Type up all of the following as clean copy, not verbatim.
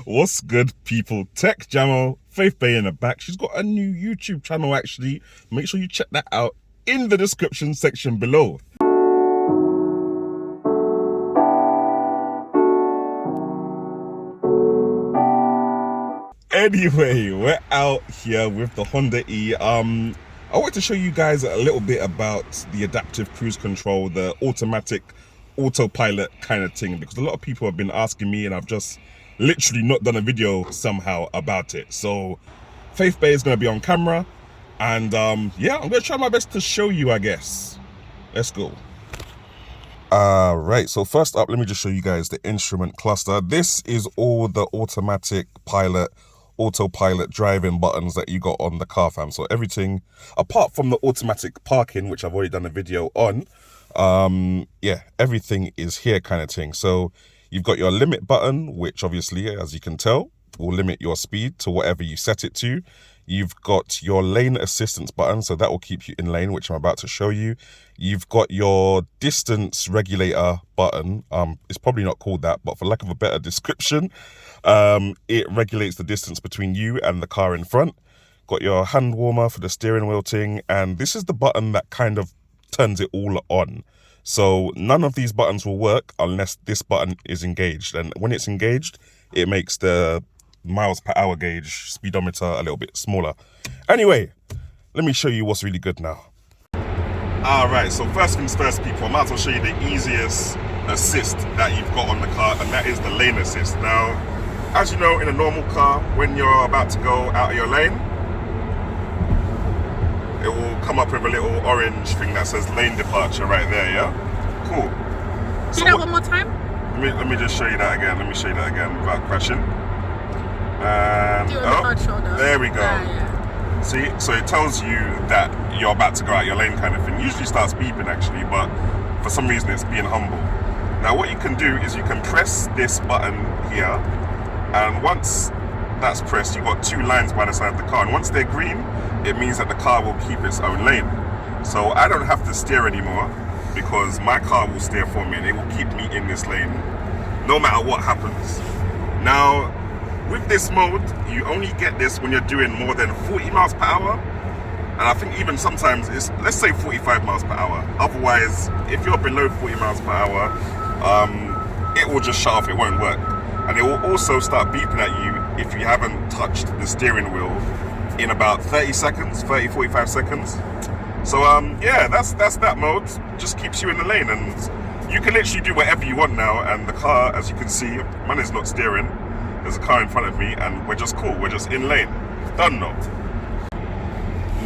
What's good, people? Tech Jamo, Faith Bay in the back. She's got a new YouTube channel, actually. Make sure you check that out in the description section below. Anyway, we're out here with the Honda E. I want to show you guys a little bit about the adaptive cruise control, the automatic autopilot kind of thing, because a lot of people have been asking me and I've just literally not done a video somehow about it. So Faith Bay is going to be on camera and yeah, I'm going to try my best to show you, I guess. Let's go. Right, so first up, let me just show you guys the instrument cluster. This is all the automatic autopilot driving buttons that you got on the car, fam. So everything apart from the automatic parking, which I've already done a video on, yeah, everything is here kind of thing. So you've got your limit button, which obviously, as you can tell, will limit your speed to whatever you set it to. You've got your lane assistance button, so that will keep you in lane, which I'm about to show you. You've got your distance regulator button. It's probably not called that, but for lack of a better description, it regulates the distance between you and the car in front. Got your hand warmer for the steering wheel thing, and this is the button that kind of turns it all on. So none of these buttons will work unless this button is engaged, and when it's engaged, it makes the miles per hour gauge speedometer a little bit smaller. Anyway, let me show you what's really good now. Alright, so first things first, people, I might as well show you the easiest assist that you've got on the car, and that is the lane assist. Now, as you know, in a normal car, when you're about to go out of your lane, it will come up with a little orange thing that says lane departure right there, yeah? Cool. Do that one more time? Let me just show you that again. Let me show you that again without crashing. And do it on the hard shoulder. There we go. Yeah. See, so it tells you that you're about to go out your lane kind of thing. Usually starts beeping actually, but for some reason it's being humble. Now what you can do is you can press this button here, and once that's pressed, you've got two lines by the side of the car, and once they're green, it means that the car will keep its own lane. So I don't have to steer anymore because my car will steer for me and it will keep me in this lane no matter what happens. Now, with this mode, you only get this when you're doing more than 40 miles per hour. And I think even sometimes it's, let's say 45 miles per hour. Otherwise, if you're below 40 miles per hour, it will just shut off, it won't work. And it will also start beeping at you if you haven't touched the steering wheel in about 30 seconds, 45 seconds. So yeah, that's that mode. Just keeps you in the lane, and you can literally do whatever you want now. And the car, as you can see, mine is not steering. There's a car in front of me and we're just cool, we're just in lane. Done now.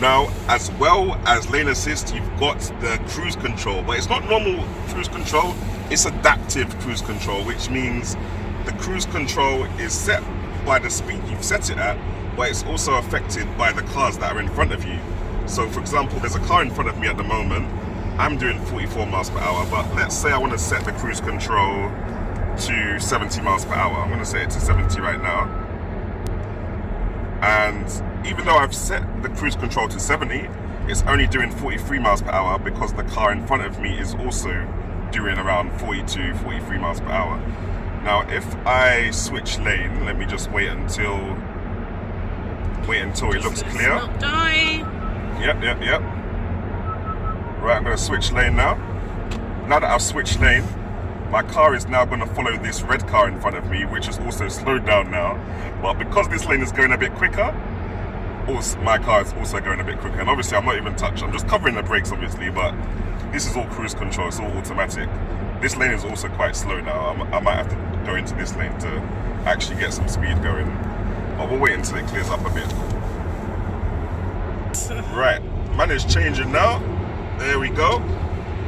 Now, as well as lane assist, you've got the cruise control, but it's not normal cruise control, it's adaptive cruise control, which means the cruise control is set by the speed you've set it at, but it's also affected by the cars that are in front of you. So for example, there's a car in front of me at the moment, I'm doing 44 miles per hour, but let's say I want to set the cruise control to 70 miles per hour. I'm going to set it to 70 right now. And even though I've set the cruise control to 70, it's only doing 43 miles per hour because the car in front of me is also doing around 42, 43 miles per hour. Now, if I switch lane, let me just wait until it looks clear. Not die. Yep. Right, I'm going to switch lane now. Now that I've switched lane, my car is now going to follow this red car in front of me, which is also slowed down now. But because this lane is going a bit quicker, my car is also going a bit quicker. And obviously I'm not even touching, I'm just covering the brakes obviously, but this is all cruise control, it's all automatic. This lane is also quite slow now. I might have to go into this lane to actually get some speed going. But we'll wait until it clears up a bit. Right, man is changing now. There we go.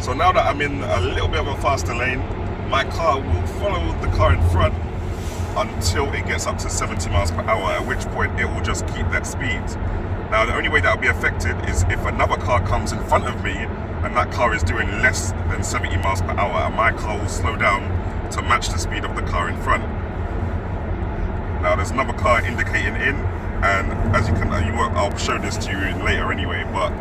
So now that I'm in a little bit of a faster lane, my car will follow the car in front until it gets up to 70 miles per hour, at which point it will just keep that speed. Now, the only way that will be affected is if another car comes in front of me and that car is doing less than 70 miles per hour, and my car will slow down to match the speed of the car in front. Now, there's another car indicating in, and as you can, I'll show this to you later anyway, but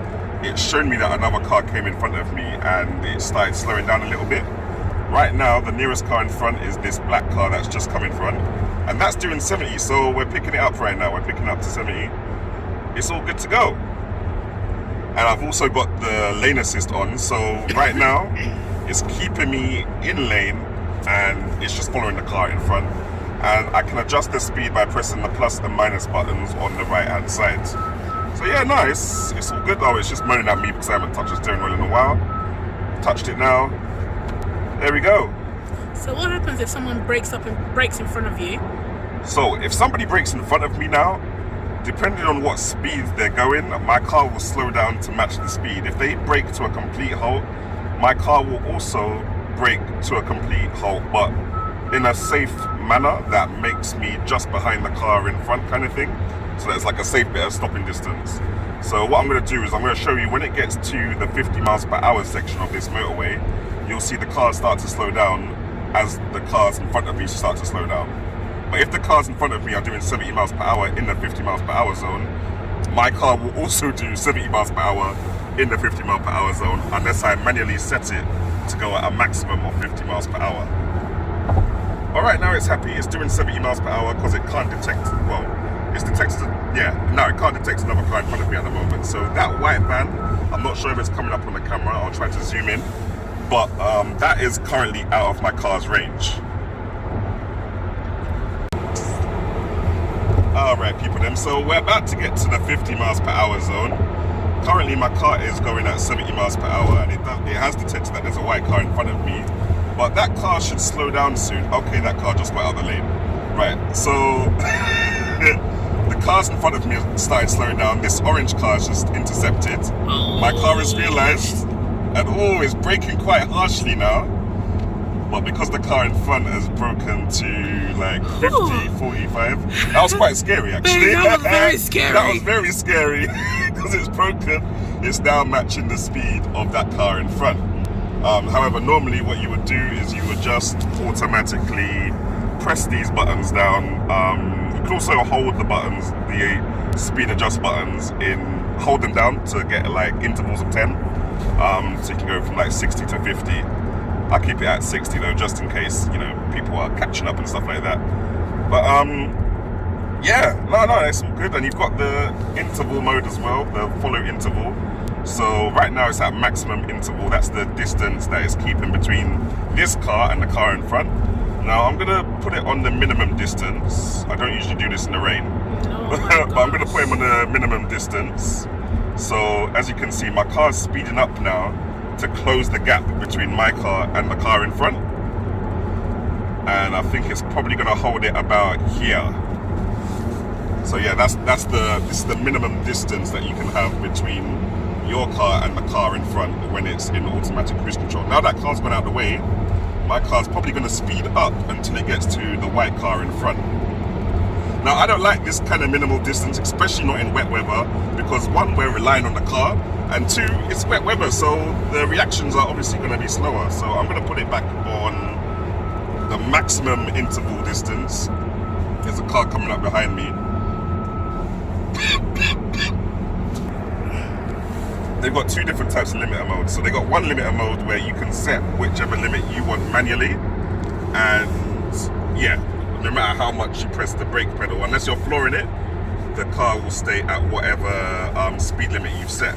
it's shown me that another car came in front of me and it started slowing down a little bit. Right now, the nearest car in front is this black car that's just come in front. and that's doing 70. So we're picking it up right now. We're picking up to 70. It's all good to go. And I've also got the lane assist on, so right now it's keeping me in lane and it's just following the car in front. And I can adjust the speed by pressing the plus and minus buttons on the right hand side. So yeah, no, it's all good. Oh, it's just moaning at me because I haven't touched the steering wheel in a while. Touched it now. There we go. So what happens if someone breaks in front of you? So if somebody breaks in front of me now, depending on what speed they're going, my car will slow down to match the speed. If they brake to a complete halt, my car will also brake to a complete halt, but in a safe manner that makes me just behind the car in front kind of thing. So there's like a safe bit of stopping distance. So what I'm going to do is I'm going to show you when it gets to the 50 miles per hour section of this motorway, you'll see the cars start to slow down as the cars in front of me start to slow down. But if the cars in front of me are doing 70 miles per hour in the 50 miles per hour zone, my car will also do 70 miles per hour in the 50 mile per hour zone unless I manually set it to go at a maximum of 50 miles per hour. Alright, now it's happy, it's doing 70 miles per hour because it can't detect, well, it's detected, it can't detect another car in front of me at the moment. So that white van, I'm not sure if it's coming up on the camera, I'll try to zoom in, but that is currently out of my car's range. Alright people then, so we're about to get to the 50 miles per hour zone. Currently my car is going at 70 miles per hour and it has detected that there's a white car in front of me. But that car should slow down soon. Okay, that car just got out of the lane. Right, so the cars in front of me started slowing down. This orange car is just intercepted. My car has realised and it's braking quite harshly now. But because the car in front has broken to like 50, 45, that was quite scary actually. That was very scary. That was very scary because it's broken. It's now matching the speed of that car in front. However, normally what you would do is you would just automatically press these buttons down. You can also hold the buttons, the speed adjust buttons, hold them down to get like intervals of 10. So you can go from like 60 to 50. I keep it at 60 though, just in case, people are catching up and stuff like that. But no, it's all good. And you've got the interval mode as well, the follow interval. So right now it's at maximum interval. That's the distance that is keeping between this car and the car in front. Now I'm gonna put it on the minimum distance. I don't usually do this in the rain, but I'm gonna put him on the minimum distance. So as you can see, my car's speeding up now to close the gap between my car and the car in front. And I think it's probably gonna hold it about here. So yeah, this is the minimum distance that you can have between your car and the car in front when it's in automatic cruise control. Now that car's gone out of the way, my car's probably going to speed up until it gets to the white car in front. Now I don't like this kind of minimal distance, especially not in wet weather, because one, we're relying on the car, and two, it's wet weather, so the reactions are obviously going to be slower. So I'm going to put it back on the maximum interval distance. There's a car coming up behind me. They've got two different types of limiter modes. So they got one limiter mode where you can set whichever limit you want manually, and yeah, no matter how much you press the brake pedal, unless you're flooring it, the car will stay at whatever speed limit you've set.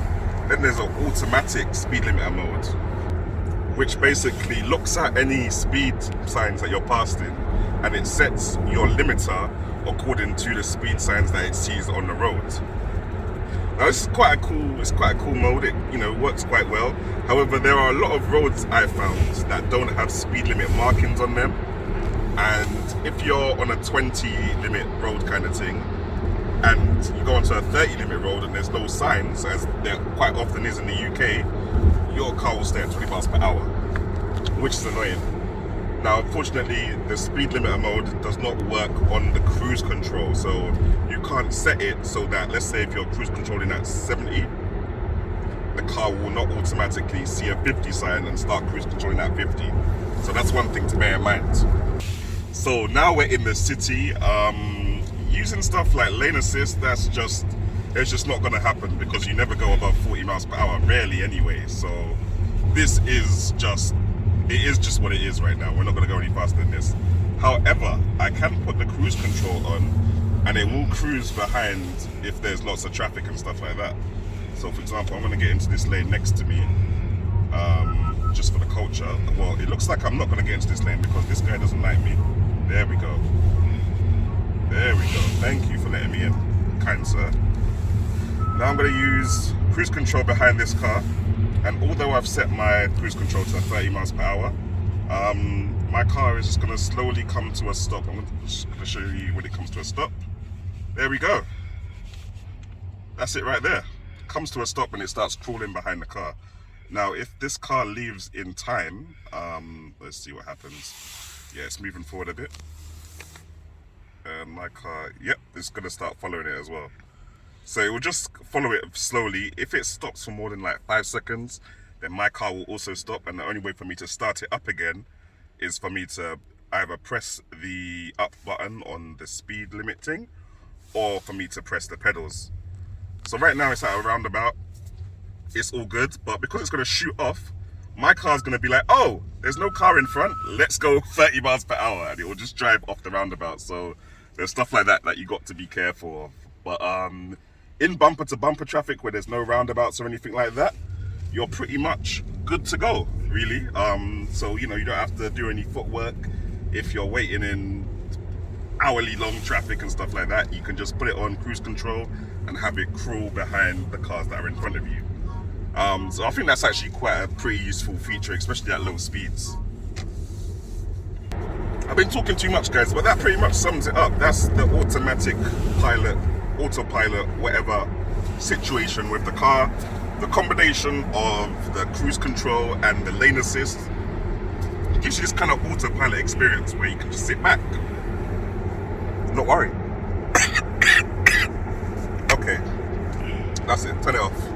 Then there's an automatic speed limiter mode, which basically looks at any speed signs that you're passing and it sets your limiter according to the speed signs that it sees on the road. Now this is quite a cool mode. It works quite well. However, there are a lot of roads I found that don't have speed limit markings on them. And if you're on a 20 limit road kind of thing, and you go onto a 30 limit road and there's no signs, as there quite often is in the UK, your car will stay at 20 miles per hour, which is annoying. Now, unfortunately, the speed limiter mode does not work on the cruise control, so you can't set it so that, let's say if you're cruise controlling at 70, the car will not automatically see a 50 sign and start cruise controlling at 50. So that's one thing to bear in mind. So now we're in the city, using stuff like lane assist, it's just not going to happen because you never go above 40 miles per hour, rarely anyway. So it is just what it is right now. We're not going to go any faster than this. However, I can put the cruise control on and it will cruise behind if there's lots of traffic and stuff like that. So for example, I'm going to get into this lane next to me, just for the culture. Well, it looks like I'm not going to get into this lane because this guy doesn't like me. There we go. There we go. Thank you for letting me in, kind sir. Now I'm going to use cruise control behind this car. And although I've set my cruise control to 30 miles per hour, my car is just going to slowly come to a stop. I'm just going to show you when it comes to a stop. There we go. That's it right there. Comes to a stop and it starts crawling behind the car. Now, if this car leaves in time, let's see what happens. Yeah, it's moving forward a bit. And my car, yep, it's going to start following it as well. So it will just follow it slowly. If it stops for more than like 5 seconds, then my car will also stop. And the only way for me to start it up again is for me to either press the up button on the speed limit thing or for me to press the pedals. So right now it's at a roundabout. It's all good, but because it's going to shoot off, my car's going to be like, oh, there's no car in front. Let's go 30 miles per hour. And it will just drive off the roundabout. So there's stuff like that you got to be careful of. But in bumper to bumper traffic where there's no roundabouts or anything like that, you're pretty much good to go, really. So, you know, you don't have to do any footwork. If you're waiting in hourly long traffic and stuff like that, you can just put it on cruise control and have it crawl behind the cars that are in front of you. So I think that's actually quite a pretty useful feature, especially at low speeds. I've been talking too much, guys, but that pretty much sums it up. That's the automatic pilot, autopilot, whatever situation with the car. The combination of the cruise control and the lane assist gives you this kind of autopilot experience where you can just sit back, not worry. Okay, that's it, turn it off.